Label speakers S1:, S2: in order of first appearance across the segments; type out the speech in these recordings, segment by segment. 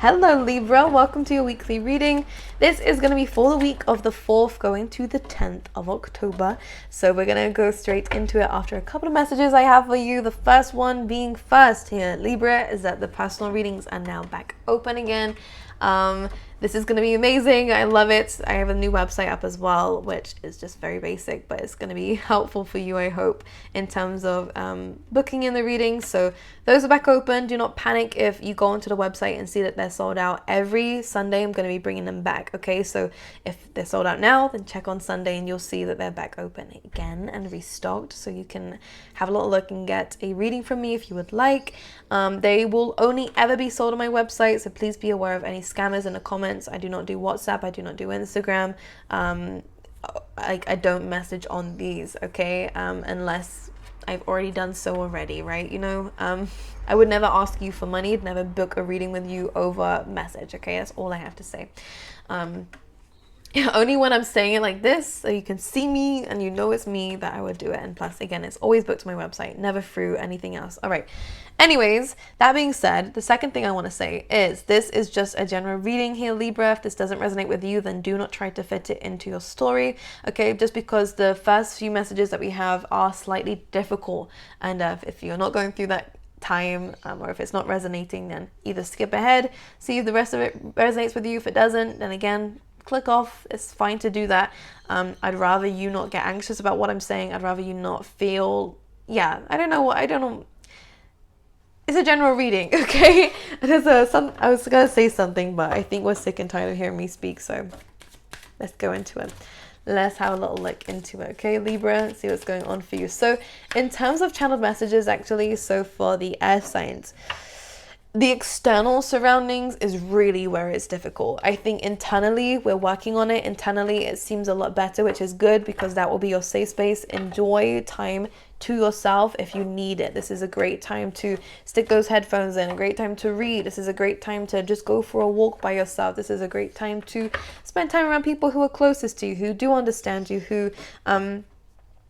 S1: Hello Libra, welcome to your weekly reading. This is going to be for the week of the 4th going to the 10th of October. So we're going to go straight into it after a couple of messages I have for you. The first one being first here, Libra, is that the personal readings are now back open again. This is going to be amazing. I love it. I have a new website up as well, which is just very basic, but it's going to be helpful for you, I hope, in terms of booking in the readings. So those are back open. Do not panic if you go onto the website and see that they're sold out. Every Sunday, I'm going to be bringing them back. Okay, so if they're sold out now, then check on Sunday and you'll see that they're back open again and restocked. So you can have a little look and get a reading from me if you would like. They will only ever be sold on my website, so please be aware of any scammers in the comments. I do not do WhatsApp. I do not do Instagram. I don't message on these, okay? Unless I've already done so already, right? You know, I would never ask you for money. I'd never book a reading with you over message, okay? That's all I have to say. Only when I'm saying it like this, so you can see me and you know it's me, that I would do it. And plus, again, it's always booked to my website, never through anything else. All right. Anyways, that being said, the second thing I want to say is this is just a general reading here, Libra. If this doesn't resonate with you, then do not try to fit it into your story, okay? Just because the first few messages that we have are slightly difficult. And if you're not going through that time or if it's not resonating, then either skip ahead, see if the rest of it resonates with you. If it doesn't, then again, click off. It's fine to do that. I'd rather you not get anxious about what I'm saying. I'd rather you not feel, I don't know. It's a general reading, okay? I was gonna say something, but I think we're sick and tired of hearing me speak, so let's go into it. Let's have a little look into it, okay, Libra? See what's going on for you. So in terms of channeled messages, actually, so for the air signs, the external surroundings is really where it's difficult. I think internally, we're working on it. Internally, it seems a lot better, which is good because that will be your safe space. Enjoy time to yourself if you need it. This is a great time to stick those headphones in, a great time to read. This is a great time to just go for a walk by yourself. This is a great time to spend time around people who are closest to you, who do understand you, who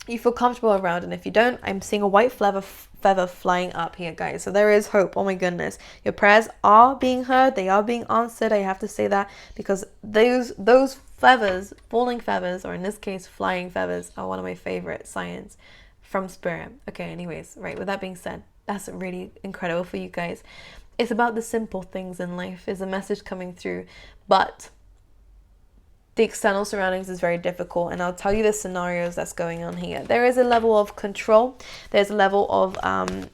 S1: you feel comfortable around. And if you don't, I'm seeing a white feather flying up here, guys. So there is hope. Oh my goodness. Your prayers are being heard. They are being answered. I have to say that because those feathers, falling feathers, or in this case, flying feathers, are one of my favorite signs from spirit. Okay, anyways, right. With that being said, that's really incredible for you guys. It's about the simple things in life. Is a message coming through, but the external surroundings is very difficult, and I'll tell you the scenarios that's going on here. There is a level of control. There's a level of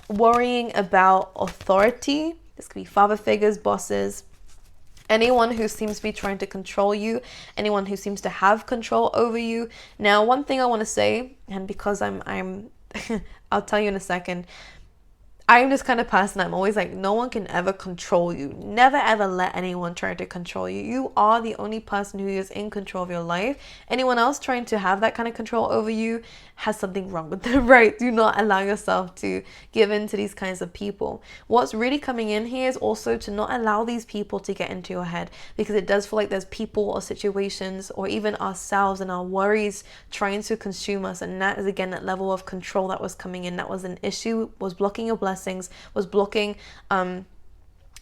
S1: worrying about authority. This could be father figures, bosses, anyone who seems to be trying to control you, anyone who seems to have control over you. Now, one thing I want to say, and because I'm I'll tell you in a second, I'm this kind of person, I'm always like, no one can ever control you. Never ever let anyone try to control you. You are the only person who is in control of your life. Anyone else trying to have that kind of control over you has something wrong with them, right? Do not allow yourself to give in to these kinds of people. What's really coming in here is also to not allow these people to get into your head, because it does feel like there's people or situations or even ourselves and our worries trying to consume us. And that is, again, that level of control that was coming in. That was an issue, was blocking your blessings, was blocking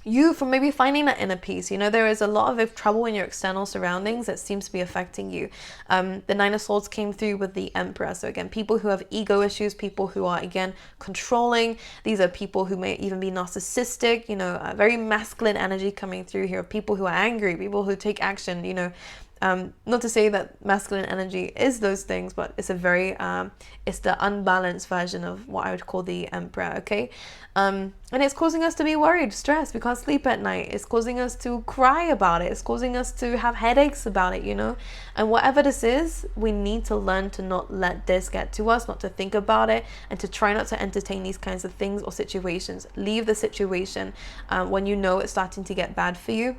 S1: you from maybe finding that inner peace. You know, there is a lot of trouble in your external surroundings that seems to be affecting you. The Nine of Swords came through with the Emperor. So again, people who have ego issues, people who are, again, controlling. These are people who may even be narcissistic, you know, very masculine energy coming through here. People who are angry, people who take action, you know. Not to say that masculine energy is those things, but it's a very it's the unbalanced version of what I would call the Emperor, okay? And it's causing us to be worried, stressed. We can't sleep at night. It's causing us to cry about it. It's causing us to have headaches about it, you know? And whatever this is, we need to learn to not let this get to us, not to think about it, and to try not to entertain these kinds of things or situations. Leave the situation when you know it's starting to get bad for you.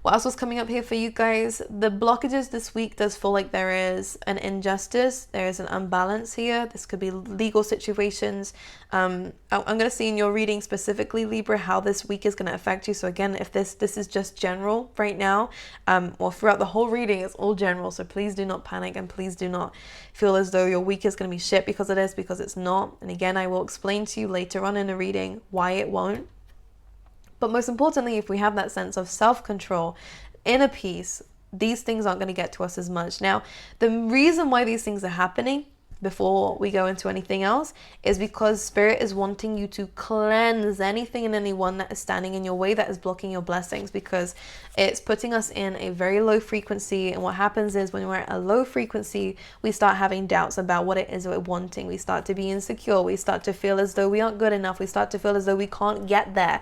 S1: What else was coming up here for you guys? The blockages this week does feel like there is an injustice. There is an unbalance here. This could be legal situations. I'm going to see in your reading specifically, Libra, how this week is going to affect you. So again, if this is just general right now, or throughout the whole reading, it's all general. So please do not panic, and please do not feel as though your week is going to be shit because it is, because it's not. And again, I will explain to you later on in the reading why it won't. But most importantly, if we have that sense of self-control, inner peace, these things aren't going to get to us as much. Now, the reason why these things are happening, before we go into anything else, is because Spirit is wanting you to cleanse anything and anyone that is standing in your way, that is blocking your blessings, because it's putting us in a very low frequency. And what happens is, when we're at a low frequency, we start having doubts about what it is we're wanting. We start to be insecure. We start to feel as though we aren't good enough. We start to feel as though we can't get there,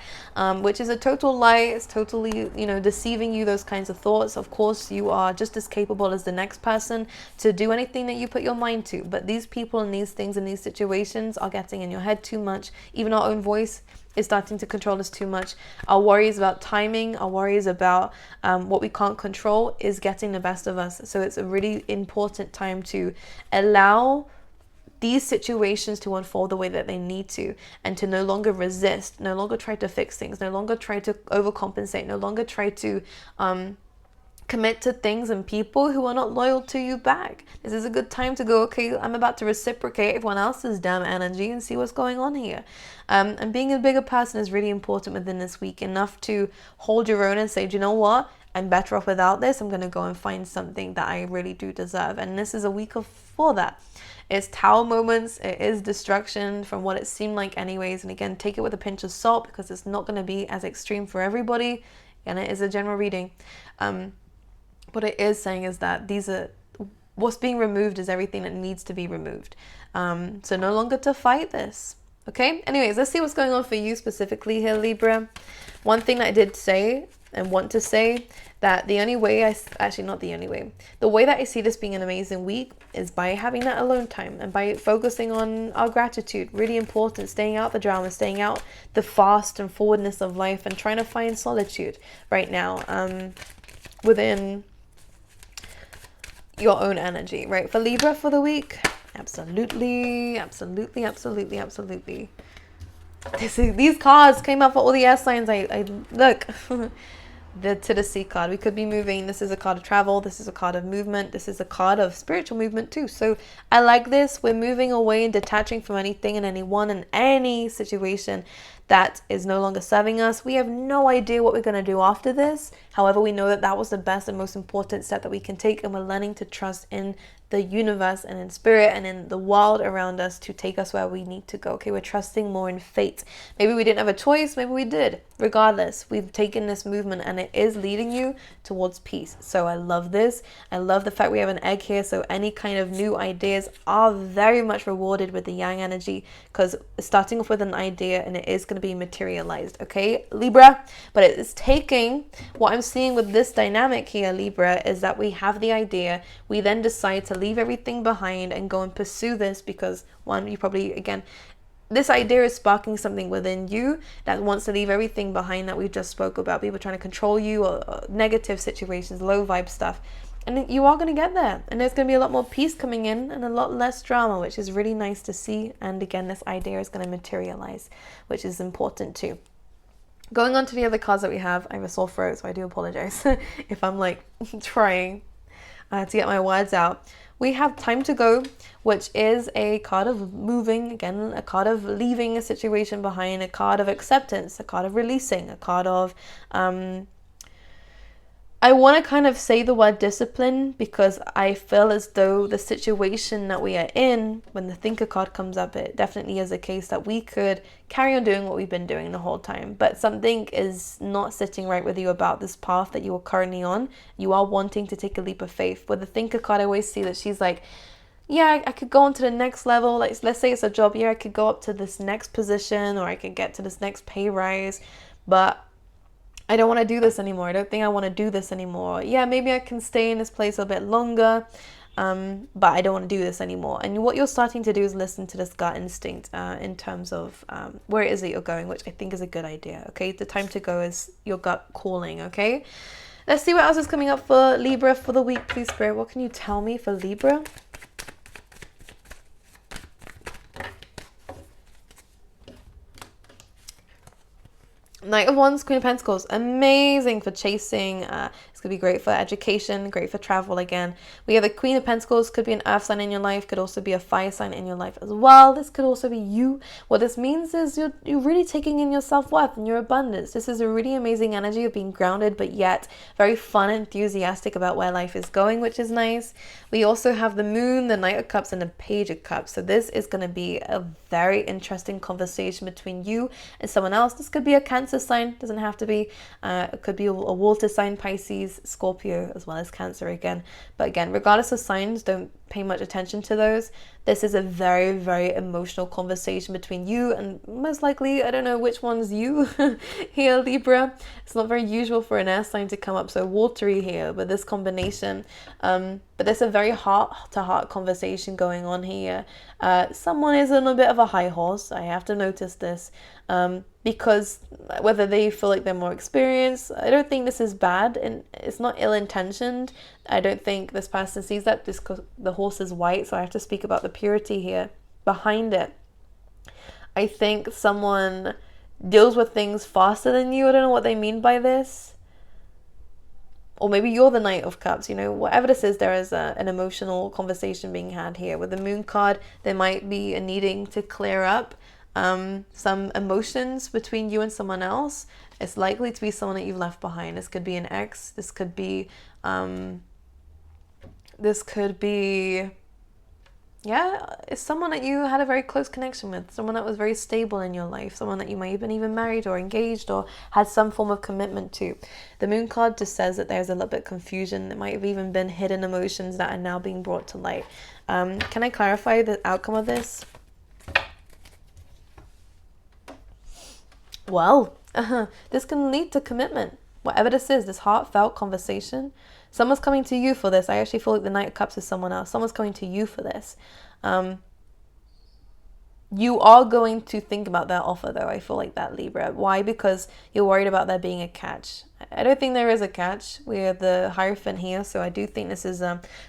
S1: which is a total lie. It's totally, deceiving you, those kinds of thoughts. Of course, you are just as capable as the next person to do anything that you put your mind to. But these people and these things and these situations are getting in your head too much. Even our own voice is starting to control us too much. Our worries about timing, our worries about what we can't control is getting the best of us. So it's a really important time to allow these situations to unfold the way that they need to, and to no longer resist, no longer try to fix things, no longer try to overcompensate, no longer try to commit to things and people who are not loyal to you back. This is a good time to go, okay, I'm about to reciprocate everyone else's damn energy and see what's going on here. And being a bigger person is really important within this week, enough to hold your own and say, do you know what? I'm better off without this. I'm going to go and find something that I really do deserve. And this is a week for that. It's Tower moments. It is destruction from what it seemed like anyways. And again, take it with a pinch of salt, because it's not going to be as extreme for everybody. And it is a general reading. What it is saying is that what's being removed is everything that needs to be removed. So no longer to fight this. Okay? Anyways, let's see what's going on for you specifically here, Libra. One thing that I did say and want to say, that the only way the way that I see this being an amazing week is by having that alone time and by focusing on our gratitude. Really important. Staying out the drama, staying out the fast and forwardness of life, and trying to find solitude right now within your own energy, right? For Libra for the week, absolutely. These cards came up for all the air signs. I look. To the sea card, we could be moving. This is a card of travel. This is a card of movement. This is a card of spiritual movement too. So I like this. We're moving away and detaching from anything and anyone and any situation that is no longer serving us. We have no idea what we're going to do after this. However, we know that that was the best and most important step that we can take, and we're learning to trust in the universe and in spirit and in the world around us to take us where we need to go. Okay, we're trusting more in fate. Maybe we didn't have a choice, maybe we did. Regardless, we've taken this movement and it is leading you towards peace. So I love this. I love the fact we have an egg here. So any kind of new ideas are very much rewarded with the yang energy, because starting off with an idea and it is going to be materialized. Okay, Libra. But it is taking, what I'm seeing with this dynamic here, Libra, is that we have the idea. We then decide to leave everything behind and go and pursue this, because one, you probably, again, this idea is sparking something within you that wants to leave everything behind that we just spoke about. People trying to control you, or negative situations, low vibe stuff. And you are going to get there. And there's going to be a lot more peace coming in and a lot less drama, which is really nice to see. And again, this idea is going to materialize, which is important too. Going on to the other cards that we have, I have a sore throat, so I do apologize if I'm like trying to get my words out. We have time to go, which is a card of moving, again, a card of leaving a situation behind, a card of acceptance, a card of releasing, a card of, I want to kind of say the word discipline, because I feel as though the situation that we are in, when the thinker card comes up, it definitely is a case that we could carry on doing what we've been doing the whole time. But something is not sitting right with you about this path that you are currently on. You are wanting to take a leap of faith. With the thinker card, I always see that she's like, yeah, I could go on to the next level. Like, let's say it's a job. Yeah, I could go up to this next position, or I could get to this next pay rise. But I don't want to do this anymore. I don't think I want to do this anymore. Yeah, maybe I can stay in this place a bit longer, but I don't want to do this anymore. And what you're starting to do is listen to this gut instinct in terms of where it is that you're going, which I think is a good idea. Okay, the time to go is your gut calling. Okay, let's see what else is coming up for Libra for the week, please, Spirit. What can you tell me for Libra? Knight of Wands, Queen of Pentacles, amazing for chasing. It's could be great for education, great for travel again. We have the Queen of Pentacles, could be an earth sign in your life, could also be a fire sign in your life as well. This could also be you. What this means is you're really taking in your self-worth and your abundance. This is a really amazing energy of being grounded, but yet very fun and enthusiastic about where life is going, which is nice. We also have the Moon, the Knight of Cups, and the Page of Cups. So this is going to be a very interesting conversation between you and someone else. This could be a Cancer sign, doesn't have to be. It could be a water sign, Pisces, Scorpio, as well as Cancer again. But again, regardless of signs, don't pay much attention to those. This is a very, very emotional conversation between you and most likely, I don't know which one's you here, Libra. It's not very usual for an air sign to come up so watery here with this combination. But there's a very heart-to-heart conversation going on here. Someone is on a bit of a high horse. I have to notice this. Because whether they feel like they're more experienced, I don't think this is bad and it's not ill-intentioned. I don't think this person sees that just because the horse is white, so I have to speak about the purity here behind it. I think someone deals with things faster than you. I don't know what they mean by this. Or maybe you're the Knight of Cups, you know, whatever this is, there is an emotional conversation being had here. With the Moon card, there might be a needing to clear up some emotions between you and someone else. It's likely to be someone that you've left behind. This could be an ex. This could be it's someone that you had a very close connection with, someone that was very stable in your life, someone that you might have been even married or engaged or had some form of commitment to. The Moon card just says that there's a little bit of confusion. It might have even been hidden emotions that are now being brought to light. Can I clarify the outcome of this? Well, this can lead to commitment. Whatever this is, this heartfelt conversation. Someone's coming to you for this. I actually feel like the Knight of Cups is someone else. Someone's coming to you for this. You are going to think about their offer, though. I feel like that, Libra. Why? Because you're worried about there being a catch. I don't think there is a catch. We have the Hierophant here, so I do think this is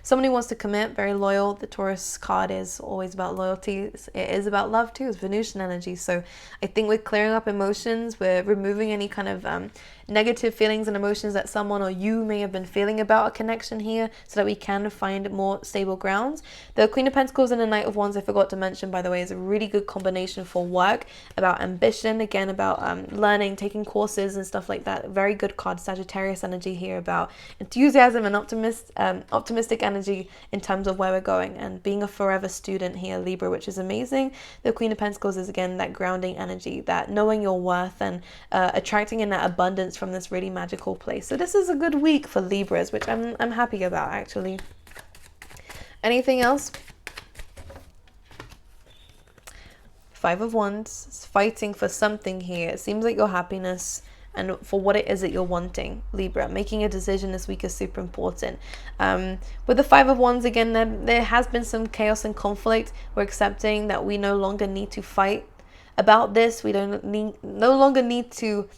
S1: someone who wants to commit, very loyal. The Taurus card is always about loyalty. It is about love, too. It's Venusian energy. So I think we're clearing up emotions. We're removing any kind of negative feelings and emotions that someone or you may have been feeling about a connection here so that we can find more stable grounds. The Queen of Pentacles and the Knight of Wands, I forgot to mention, by the way, is a really good combination for work, about ambition, again, about learning, taking courses and stuff like that. Very good card. Sagittarius energy here, about enthusiasm and optimistic energy in terms of where we're going, and being a forever student here, Libra, which is amazing. The Queen of Pentacles is, again, that grounding energy, that knowing your worth and attracting in that abundance from this really magical place. So this is a good week for Libras, which I'm happy about, actually. Anything else? Five of Wands. It's fighting for something here. It seems like your happiness and for what it is that you're wanting, Libra. Making a decision this week is super important. With the Five of Wands, again, there has been some chaos and conflict. We're accepting that we no longer need to fight about this. We no longer need to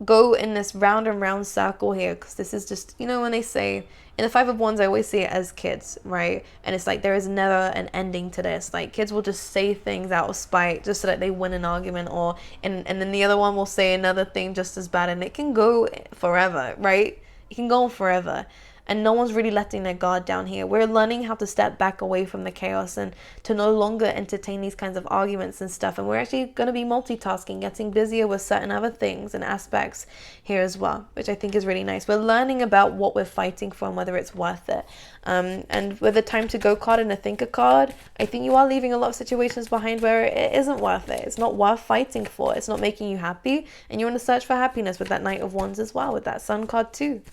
S1: go in this round and round circle here, because this is just, you know, when they say in the Five of Wands, I always see it as kids, right? And it's like there is never an ending to this. Like, kids will just say things out of spite just so that they win an argument, or and then the other one will say another thing just as bad, and it can go forever, right? It can go on forever. And no one's really letting their guard down here. We're learning how to step back away from the chaos and to no longer entertain these kinds of arguments and stuff. And we're actually going to be multitasking, getting busier with certain other things and aspects here as well, which I think is really nice. We're learning about what we're fighting for and whether it's worth it. And with the Time to Go card and the Thinker card, I think you are leaving a lot of situations behind where it isn't worth it. It's not worth fighting for. It's not making you happy. And you want to search for happiness with that Knight of Wands as well, with that Sun card too.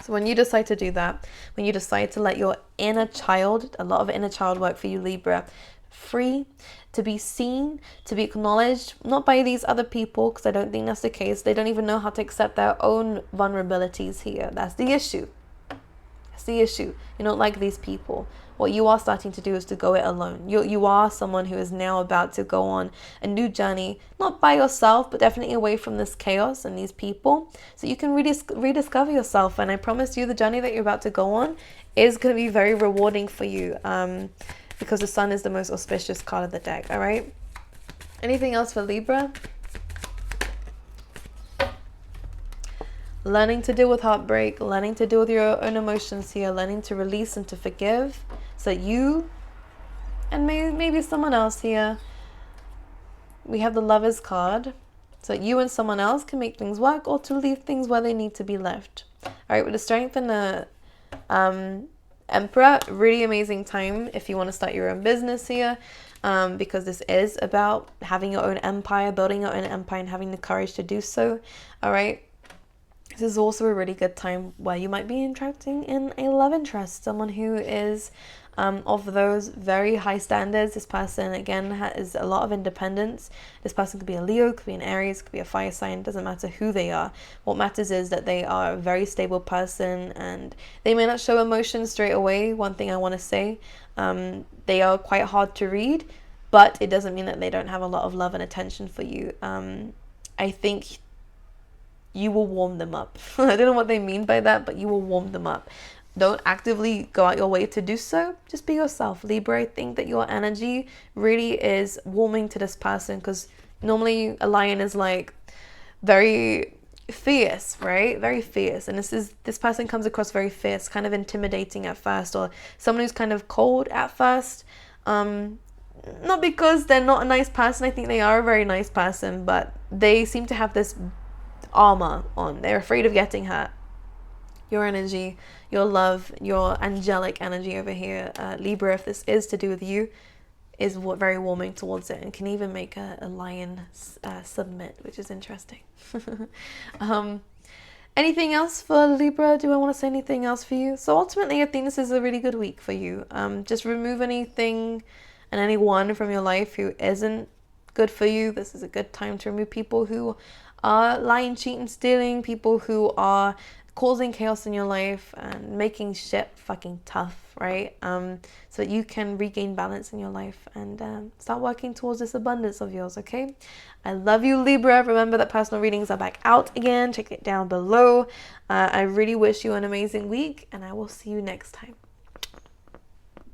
S1: So when you decide to do that, when you decide to let your inner child, a lot of inner child work for you, Libra, free, to be seen, to be acknowledged, not by these other people, because I don't think that's the case. They don't even know how to accept their own vulnerabilities here. That's the issue. That's the issue. You don't like these people. What you are starting to do is to go it alone. You are someone who is now about to go on a new journey, not by yourself, but definitely away from this chaos and these people, so you can rediscover yourself. And I promise you, the journey that you're about to go on is going to be very rewarding for you, because the Sun is the most auspicious card of the deck. All right. Anything else for Libra? learning to deal with heartbreak, learning to deal with your own emotions here, learning to release and to forgive, so that you and maybe someone else here, we have the Lovers card, so that you and someone else can make things work or to leave things where they need to be left. All right, with the Strength and the Emperor, really amazing time if you want to start your own business here, because this is about having your own empire, building your own empire, and having the courage to do so. All right. This is also a really good time where you might be attracting in a love interest, someone who is of those very high standards. This person, again, has a lot of independence. This person could be a Leo, could be an Aries, could be a fire sign. Doesn't matter who they are. What matters is that they are a very stable person, and they may not show emotion straight away. One thing I want to say, they are quite hard to read, but it doesn't mean that they don't have a lot of love and attention for you. I think you will warm them up. I don't know what they mean by that, but you will warm them up. Don't actively go out your way to do so. Just be yourself. Libra, I think that your energy really is warming to this person, because normally a lion is like very fierce, right? Very fierce. And this person comes across very fierce, kind of intimidating at first, or someone who's kind of cold at first. Not because they're not a nice person. I think they are a very nice person, but they seem to have this armor on. They're afraid of getting hurt. Your energy, your love, your angelic energy over here, Libra, if this is to do with you, is very warming towards it, and can even make a lion submit, which is interesting. Anything else for Libra? Do I want to say anything else for you? So ultimately, I think this is a really good week for you. Just remove anything and anyone from your life who isn't good for you. This is a good time to remove people who are lying, cheating, stealing, people who are causing chaos in your life and making shit fucking tough, right? So that you can regain balance in your life and start working towards this abundance of yours, okay? I love you, Libra. Remember that personal readings are back out again. Check it down below. I really wish you an amazing week, and I will see you next time.